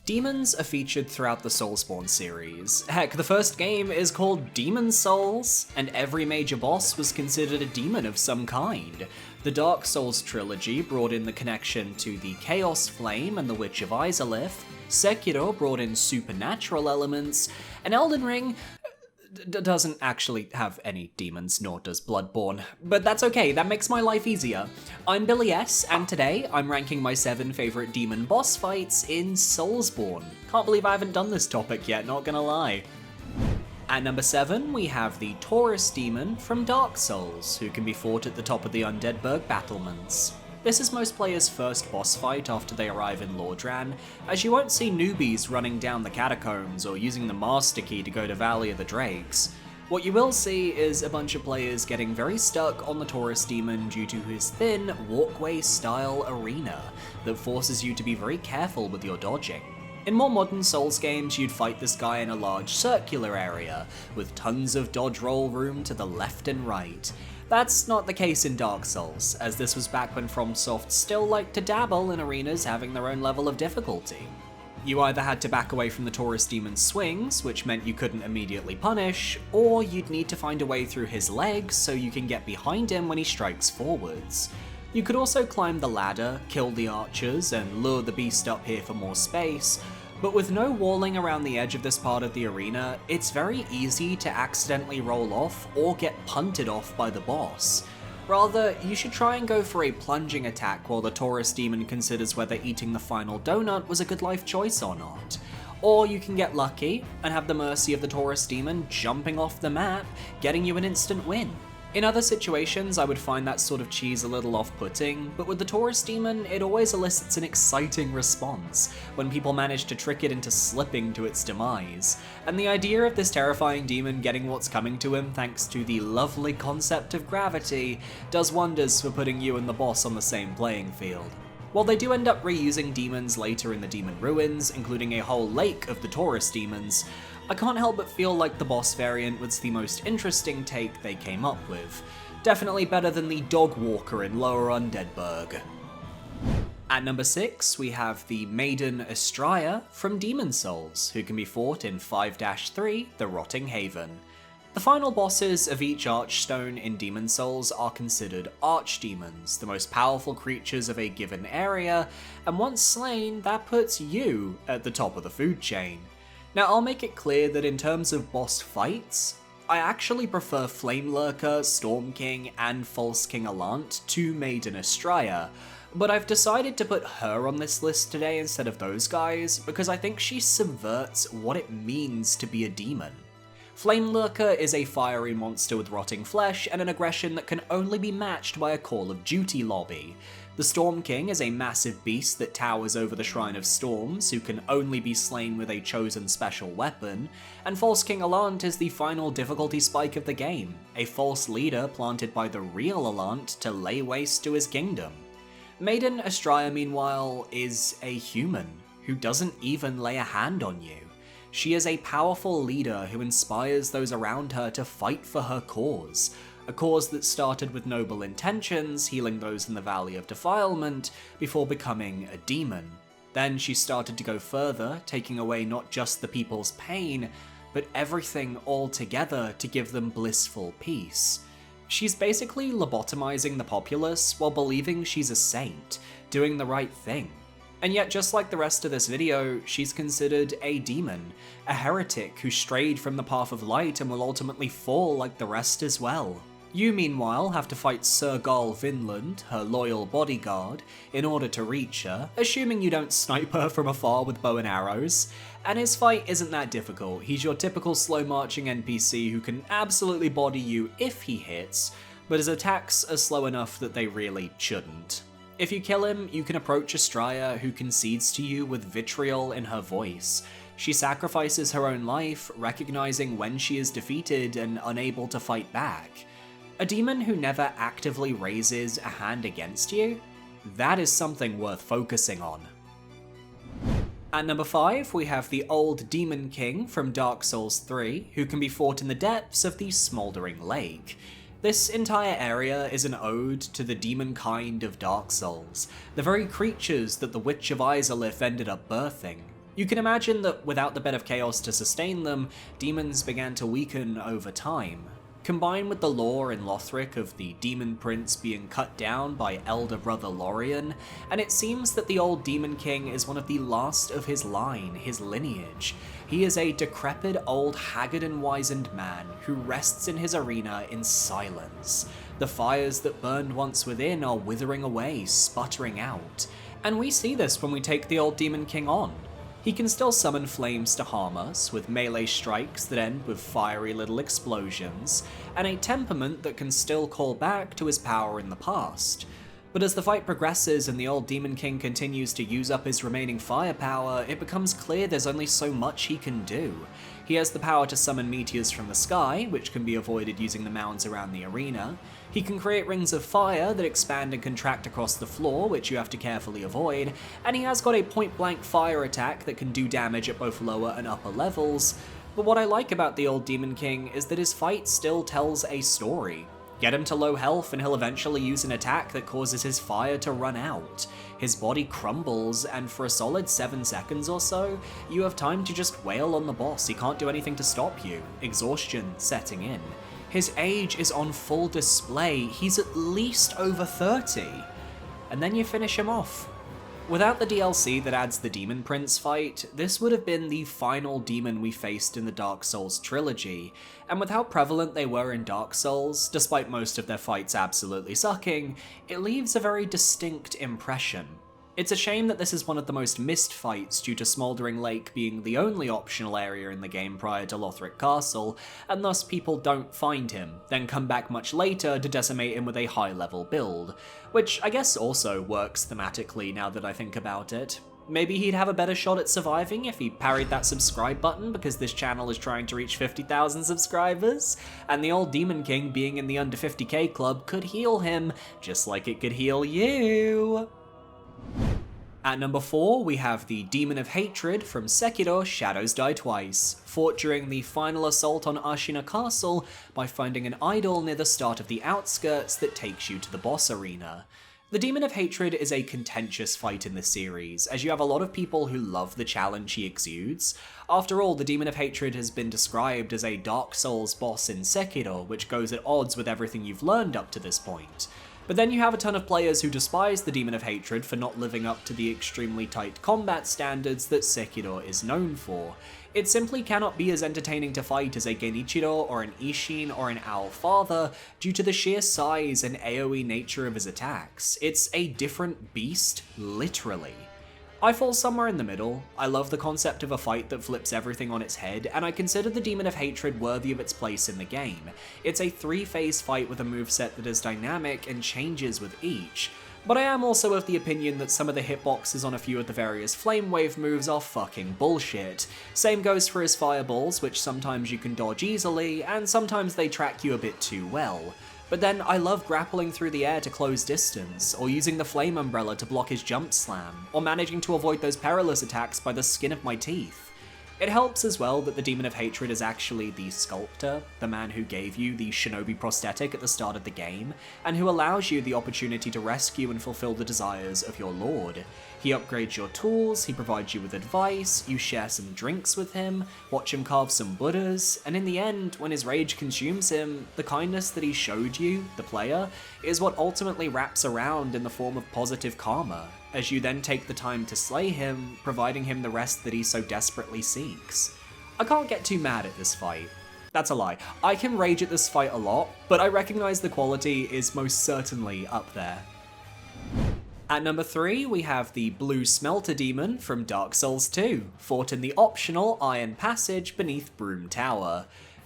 Demons are featured throughout the Soulsborne series. Heck, the first game is called Demon Souls, and every major boss was considered a demon of some kind. The Dark Souls trilogy brought in the connection to the Chaos Flame and the Witch of Izalith, Sekiro brought in supernatural elements, and Elden Ring doesn't actually have any demons, nor does Bloodborne. But that's okay, that makes my life easier. I'm Billy S, and today I'm ranking my 7 favourite demon boss fights in Soulsborne. Can't believe I haven't done this topic yet, not gonna lie. At number 7, we have the Taurus Demon from Dark Souls, who can be fought at the top of the Undeadburg battlements. This is most players' first boss fight after they arrive in Lordran, as you won't see newbies running down the catacombs or using the Master Key to go to Valley of the Drakes. What you will see is a bunch of players getting very stuck on the Taurus Demon due to his thin, walkway-style arena that forces you to be very careful with your dodging. In more modern Souls games, you'd fight this guy in a large circular area, with tons of dodge roll room to the left and right. That's not the case in Dark Souls, as this was back when FromSoft still liked to dabble in arenas having their own level of difficulty. You either had to back away from the Taurus Demon's swings, which meant you couldn't immediately punish, or you'd need to find a way through his legs so you can get behind him when he strikes forwards. You could also climb the ladder, kill the archers, and lure the beast up here for more space, but with no walling around the edge of this part of the arena, it's very easy to accidentally roll off or get punted off by the boss. Rather, you should try and go for a plunging attack while the Taurus Demon considers whether eating the final donut was a good life choice or not. Or you can get lucky and have the mercy of the Taurus Demon jumping off the map, getting you an instant win. In other situations, I would find that sort of cheese a little off-putting, but with the Taurus Demon, it always elicits an exciting response when people manage to trick it into slipping to its demise. And the idea of this terrifying demon getting what's coming to him thanks to the lovely concept of gravity does wonders for putting you and the boss on the same playing field. While they do end up reusing demons later in the Demon Ruins, including a whole lake of the Taurus Demons, I can't help but feel like the boss variant was the most interesting take they came up with. Definitely better than the Dog Walker in Lower Undeadburg. At number 6, we have the Maiden Astraea from Demon Souls, who can be fought in 5-3, The Rotting Haven. The final bosses of each Archstone in Demon Souls are considered archdemons, the most powerful creatures of a given area, and once slain, that puts you at the top of the food chain. Now, I'll make it clear that in terms of boss fights, I actually prefer Flame Lurker, Storm King, and False King Allant to Maiden Astraea, but I've decided to put her on this list today instead of those guys because I think she subverts what it means to be a demon. Flame Lurker is a fiery monster with rotting flesh and an aggression that can only be matched by a Call of Duty lobby. The Storm King is a massive beast that towers over the Shrine of Storms, who can only be slain with a chosen special weapon, and False King Allant is the final difficulty spike of the game, a false leader planted by the real Allant to lay waste to his kingdom. Maiden Astraea, meanwhile, is a human, who doesn't even lay a hand on you. She is a powerful leader who inspires those around her to fight for her cause. A cause that started with noble intentions, healing those in the Valley of Defilement, before becoming a demon. Then she started to go further, taking away not just the people's pain, but everything altogether to give them blissful peace. She's basically lobotomizing the populace while believing she's a saint, doing the right thing. And yet, just like the rest of this video, she's considered a demon, a heretic who strayed from the path of light and will ultimately fall like the rest as well. You, meanwhile, have to fight Sir Garl Vinland, her loyal bodyguard, in order to reach her, assuming you don't snipe her from afar with bow and arrows. And his fight isn't that difficult. He's your typical slow-marching NPC who can absolutely body you if he hits, but his attacks are slow enough that they really shouldn't. If you kill him, you can approach Astraea, who concedes to you with vitriol in her voice. She sacrifices her own life, recognizing when she is defeated and unable to fight back. A demon who never actively raises a hand against you? That is something worth focusing on. At number 5, we have the Old Demon King from Dark Souls 3, who can be fought in the depths of the Smouldering Lake. This entire area is an ode to the demon kind of Dark Souls, the very creatures that the Witch of Izalith ended up birthing. You can imagine that without the bed of chaos to sustain them, demons began to weaken over time. Combined with the lore in Lothric of the Demon Prince being cut down by elder brother Lorien, and it seems that the old Demon King is one of the last of his line, his lineage. He is a decrepit, old, haggard and wizened man who rests in his arena in silence. The fires that burned once within are withering away, sputtering out. And we see this when we take the old Demon King on. He can still summon flames to harm us, with melee strikes that end with fiery little explosions, and a temperament that can still call back to his power in the past. But as the fight progresses and the old Demon King continues to use up his remaining firepower, it becomes clear there's only so much he can do. He has the power to summon meteors from the sky, which can be avoided using the mounds around the arena. He can create rings of fire that expand and contract across the floor, which you have to carefully avoid, and he has got a point-blank fire attack that can do damage at both lower and upper levels. But what I like about the old Demon King is that his fight still tells a story. Get him to low health and he'll eventually use an attack that causes his fire to run out. His body crumbles, and for a solid 7 seconds or so, you have time to just wail on the boss. He can't do anything to stop you, exhaustion setting in. His age is on full display, he's at least over 30. And then you finish him off. Without the DLC that adds the Demon Prince fight, this would have been the final demon we faced in the Dark Souls trilogy, and with how prevalent they were in Dark Souls, despite most of their fights absolutely sucking, it leaves a very distinct impression. It's a shame that this is one of the most missed fights due to Smouldering Lake being the only optional area in the game prior to Lothric Castle, and thus people don't find him, then come back much later to decimate him with a high-level build, which I guess also works thematically now that I think about it. Maybe he'd have a better shot at surviving if he parried that subscribe button because this channel is trying to reach 50,000 subscribers, and the old Demon King being in the under 50k club could heal him, just like it could heal you. At number 4, we have the Demon of Hatred from Sekiro Shadows Die Twice, fought during the final assault on Ashina Castle by finding an idol near the start of the outskirts that takes you to the boss arena. The Demon of Hatred is a contentious fight in the series, as you have a lot of people who love the challenge he exudes. After all, the Demon of Hatred has been described as a Dark Souls boss in Sekiro, which goes at odds with everything you've learned up to this point. But then you have a ton of players who despise the Demon of Hatred for not living up to the extremely tight combat standards that Sekiro is known for. It simply cannot be as entertaining to fight as a Genichiro or an Ishin or an Owl Father due to the sheer size and AoE nature of his attacks. It's a different beast, literally. I fall somewhere in the middle. I love the concept of a fight that flips everything on its head, and I consider the Demon of Hatred worthy of its place in the game. It's a 3-phase fight with a moveset that is dynamic and changes with each, but I am also of the opinion that some of the hitboxes on a few of the various Flame Wave moves are fucking bullshit. Same goes for his fireballs, which sometimes you can dodge easily, and sometimes they track you a bit too well. But then I love grappling through the air to close distance, or using the Flame Umbrella to block his jump slam, or managing to avoid those perilous attacks by the skin of my teeth. It helps as well that the Demon of Hatred is actually the sculptor, the man who gave you the shinobi prosthetic at the start of the game, and who allows you the opportunity to rescue and fulfill the desires of your lord. He upgrades your tools, he provides you with advice, you share some drinks with him, watch him carve some Buddhas, and in the end, when his rage consumes him, the kindness that he showed you, the player, is what ultimately wraps around in the form of positive karma, as you then take the time to slay him, providing him the rest that he so desperately seeks. I can't get too mad at this fight. That's a lie. I can rage at this fight a lot, but I recognize the quality is most certainly up there. At number 3, we have the Blue Smelter Demon from Dark Souls 2, fought in the optional Iron Passage beneath Broom Tower.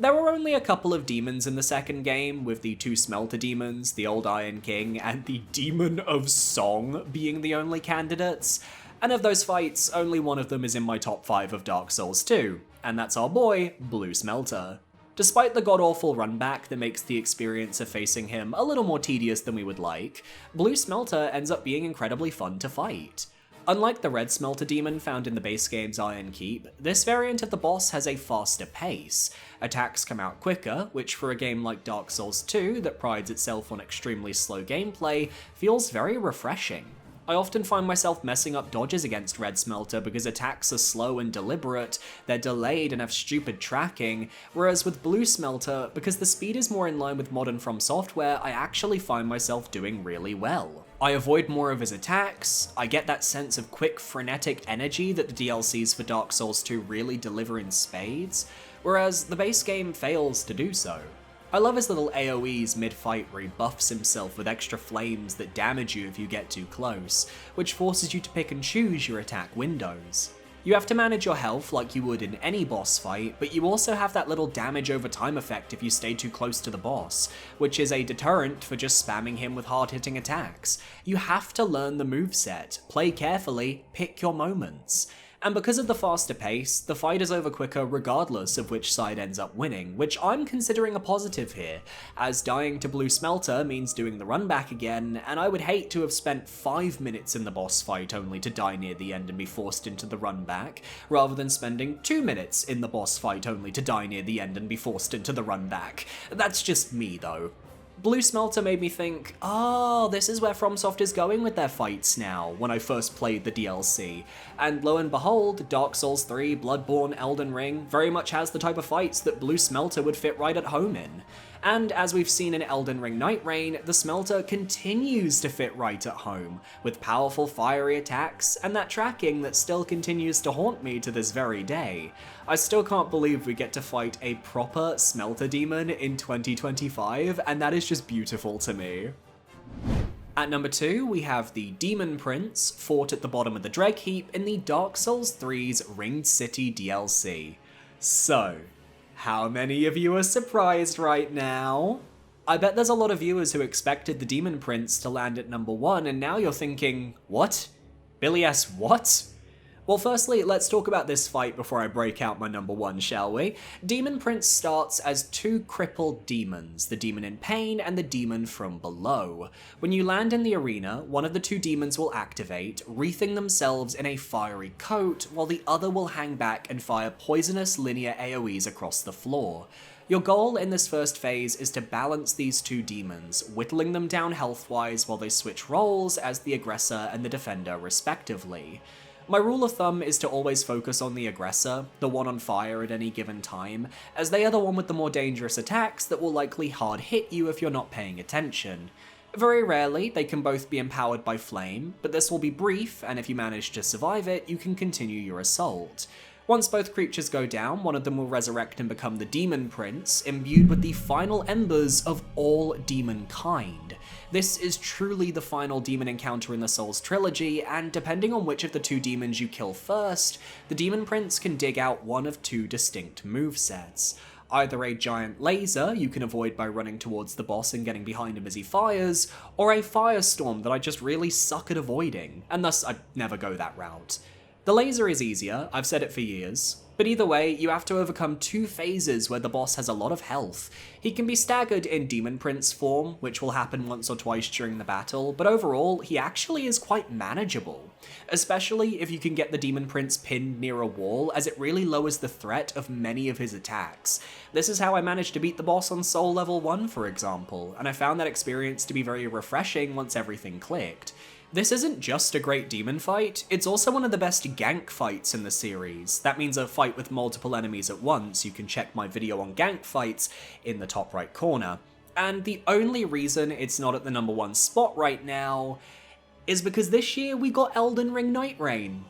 There were only a couple of demons in the second game, with the 2 Smelter Demons, the Old Iron King, and the Demon of Song being the only candidates, and of those fights, only one of them is in my top 5 of Dark Souls 2, and that's our boy, Blue Smelter. Despite the god-awful runback that makes the experience of facing him a little more tedious than we would like, Blue Smelter ends up being incredibly fun to fight. Unlike the Red Smelter Demon found in the base game's Iron Keep, this variant of the boss has a faster pace. Attacks come out quicker, which for a game like Dark Souls 2 that prides itself on extremely slow gameplay, feels very refreshing. I often find myself messing up dodges against Red Smelter because attacks are slow and deliberate, they're delayed and have stupid tracking, whereas with Blue Smelter, because the speed is more in line with modern FromSoftware, I actually find myself doing really well. I avoid more of his attacks, I get that sense of quick, frenetic energy that the DLCs for Dark Souls 2 really deliver in spades, whereas the base game fails to do so. I love his little AoEs mid-fight where he buffs himself with extra flames that damage you if you get too close, which forces you to pick and choose your attack windows. You have to manage your health like you would in any boss fight, but you also have that little damage over time effect if you stay too close to the boss, which is a deterrent for just spamming him with hard-hitting attacks. You have to learn the moveset, play carefully, pick your moments. And because of the faster pace, the fight is over quicker regardless of which side ends up winning, which I'm considering a positive here, as dying to Blue Smelter means doing the run back again, and I would hate to have spent 5 minutes in the boss fight only to die near the end and be forced into the run back, rather than spending 2 minutes in the boss fight only to die near the end and be forced into the run back. That's just me though. Blue Smelter made me think, oh, this is where FromSoft is going with their fights now, when I first played the DLC. And lo and behold, Dark Souls 3, Bloodborne, Elden Ring very much has the type of fights that Blue Smelter would fit right at home in. And as we've seen in Elden Ring Night Rain, the Smelter continues to fit right at home, with powerful fiery attacks and that tracking that still continues to haunt me to this very day. I still can't believe we get to fight a proper Smelter Demon in 2025, and that is just beautiful to me. At number 2, we have the Demon Prince, fought at the bottom of the Dreg Heap in the Dark Souls 3's Ringed City DLC. So, how many of you are surprised right now? I bet there's a lot of viewers who expected the Demon Prince to land at number 1, and now you're thinking, what? Billy S. what? Well, firstly, let's talk about this fight before I break out my number 1, shall we? Demon Prince starts as 2 crippled demons, the demon in pain and the demon from below. When you land in the arena, one of the 2 demons will activate, wreathing themselves in a fiery coat, while the other will hang back and fire poisonous linear AoEs across the floor. Your goal in this first phase is to balance these 2 demons, whittling them down health-wise while they switch roles as the aggressor and the defender respectively. My rule of thumb is to always focus on the aggressor, the one on fire at any given time, as they are the one with the more dangerous attacks that will likely hard hit you if you're not paying attention. Very rarely, they can both be empowered by flame, but this will be brief, and if you manage to survive it, you can continue your assault. Once both creatures go down, one of them will resurrect and become the Demon Prince, imbued with the final embers of all demon kind. This is truly the final demon encounter in the Souls trilogy, and depending on which of the 2 demons you kill first, the Demon Prince can dig out one of 2 distinct movesets. Either a giant laser you can avoid by running towards the boss and getting behind him as he fires, or a firestorm that I just really suck at avoiding, and thus I'd never go that route. The laser is easier, I've said it for years, but either way, you have to overcome 2 phases where the boss has a lot of health. He can be staggered in Demon Prince form, which will happen once or twice during the battle, but overall, he actually is quite manageable. Especially if you can get the Demon Prince pinned near a wall, as it really lowers the threat of many of his attacks. This is how I managed to beat the boss on Soul Level 1, for example, and I found that experience to be very refreshing once everything clicked. This isn't just a great demon fight, it's also one of the best gank fights in the series. That means a fight with multiple enemies at once. You can check my video on gank fights in the top right corner. And the only reason it's not at the number 1 spot right now is because this year we got Elden Ring Night Rain.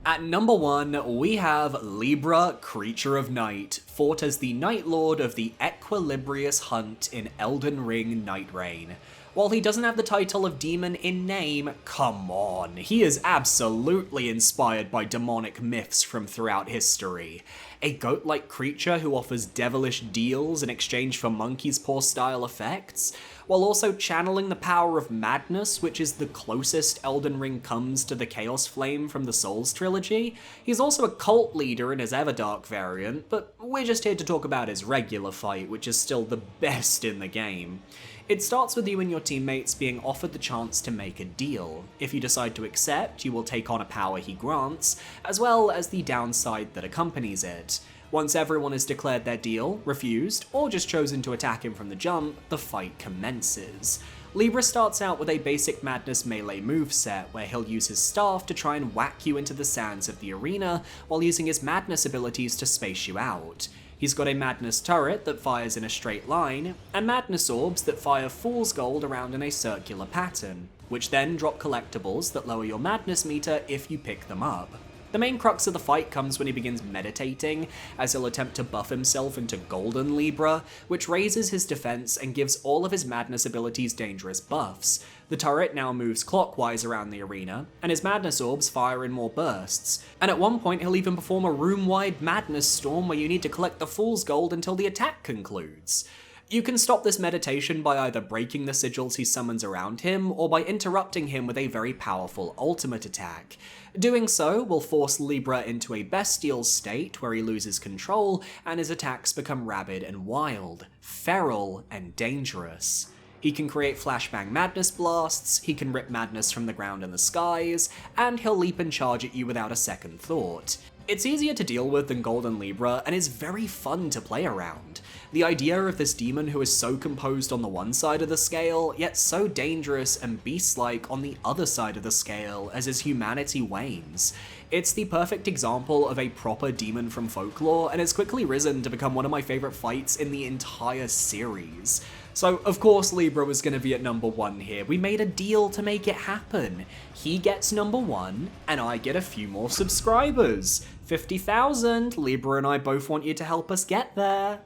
At number 1, we have Libra, Creature of Night, fought as the Night Lord of the Equilibrious Hunt in Elden Ring Night Rain. While he doesn't have the title of demon in name, come on, he is absolutely inspired by demonic myths from throughout history. A goat-like creature who offers devilish deals in exchange for monkey's paw style effects, while also channeling the power of madness, which is the closest Elden Ring comes to the Chaos Flame from the Souls trilogy. He's also a cult leader in his Everdark variant, but we're just here to talk about his regular fight, which is still the best in the game. It starts with you and your teammates being offered the chance to make a deal. If you decide to accept, you will take on a power he grants, as well as the downside that accompanies it. Once everyone has declared their deal, refused, or just chosen to attack him from the jump, the fight commences. Libra starts out with a basic Madness melee moveset, where he'll use his staff to try and whack you into the sands of the arena, while using his Madness abilities to space you out. He's got a Madness turret that fires in a straight line, and Madness orbs that fire Fool's Gold around in a circular pattern, which then drop collectibles that lower your Madness meter if you pick them up. The main crux of the fight comes when he begins meditating, as he'll attempt to buff himself into Golden Libra, which raises his defense and gives all of his Madness abilities dangerous buffs. The turret now moves clockwise around the arena, and his Madness orbs fire in more bursts, and at one point he'll even perform a room-wide Madness storm where you need to collect the Fool's Gold until the attack concludes. You can stop this meditation by either breaking the sigils he summons around him, or by interrupting him with a very powerful ultimate attack. Doing so will force Libra into a bestial state where he loses control, and his attacks become rabid and wild, feral and dangerous. He can create flashbang Madness blasts, he can rip Madness from the ground and the skies, and he'll leap and charge at you without a second thought. It's easier to deal with than Golden Libra, and is very fun to play around. The idea of this demon who is so composed on the one side of the scale, yet so dangerous and beast-like on the other side of the scale as his humanity wanes. It's the perfect example of a proper demon from folklore, and has quickly risen to become one of my favourite fights in the entire series. So, of course Libra was going to be at number 1 here. We made a deal to make it happen. He gets number 1, and I get a few more subscribers. 50,000! Libra and I both want you to help us get there.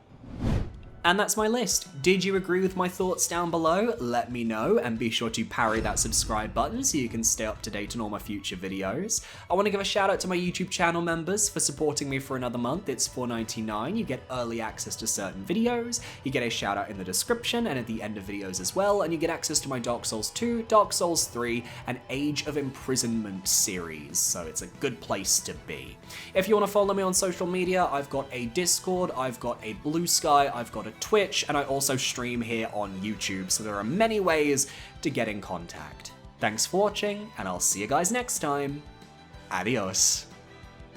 And that's my list. Did you agree with my thoughts down below? Let me know, and be sure to parry that subscribe button so you can stay up to date on all my future videos. I want to give a shout out to my YouTube channel members for supporting me for another month. It's $4.99. You get early access to certain videos, you get a shout out in the description and at the end of videos as well, and you get access to my Dark Souls 2, Dark Souls 3, and Age of Imprisonment series, so it's a good place to be. If you want to follow me on social media, I've got a Discord, I've got a Blue Sky, I've got a Twitch, and I also stream here on YouTube, so there are many ways to get in contact. Thanks for watching, and I'll see you guys next time. Adios.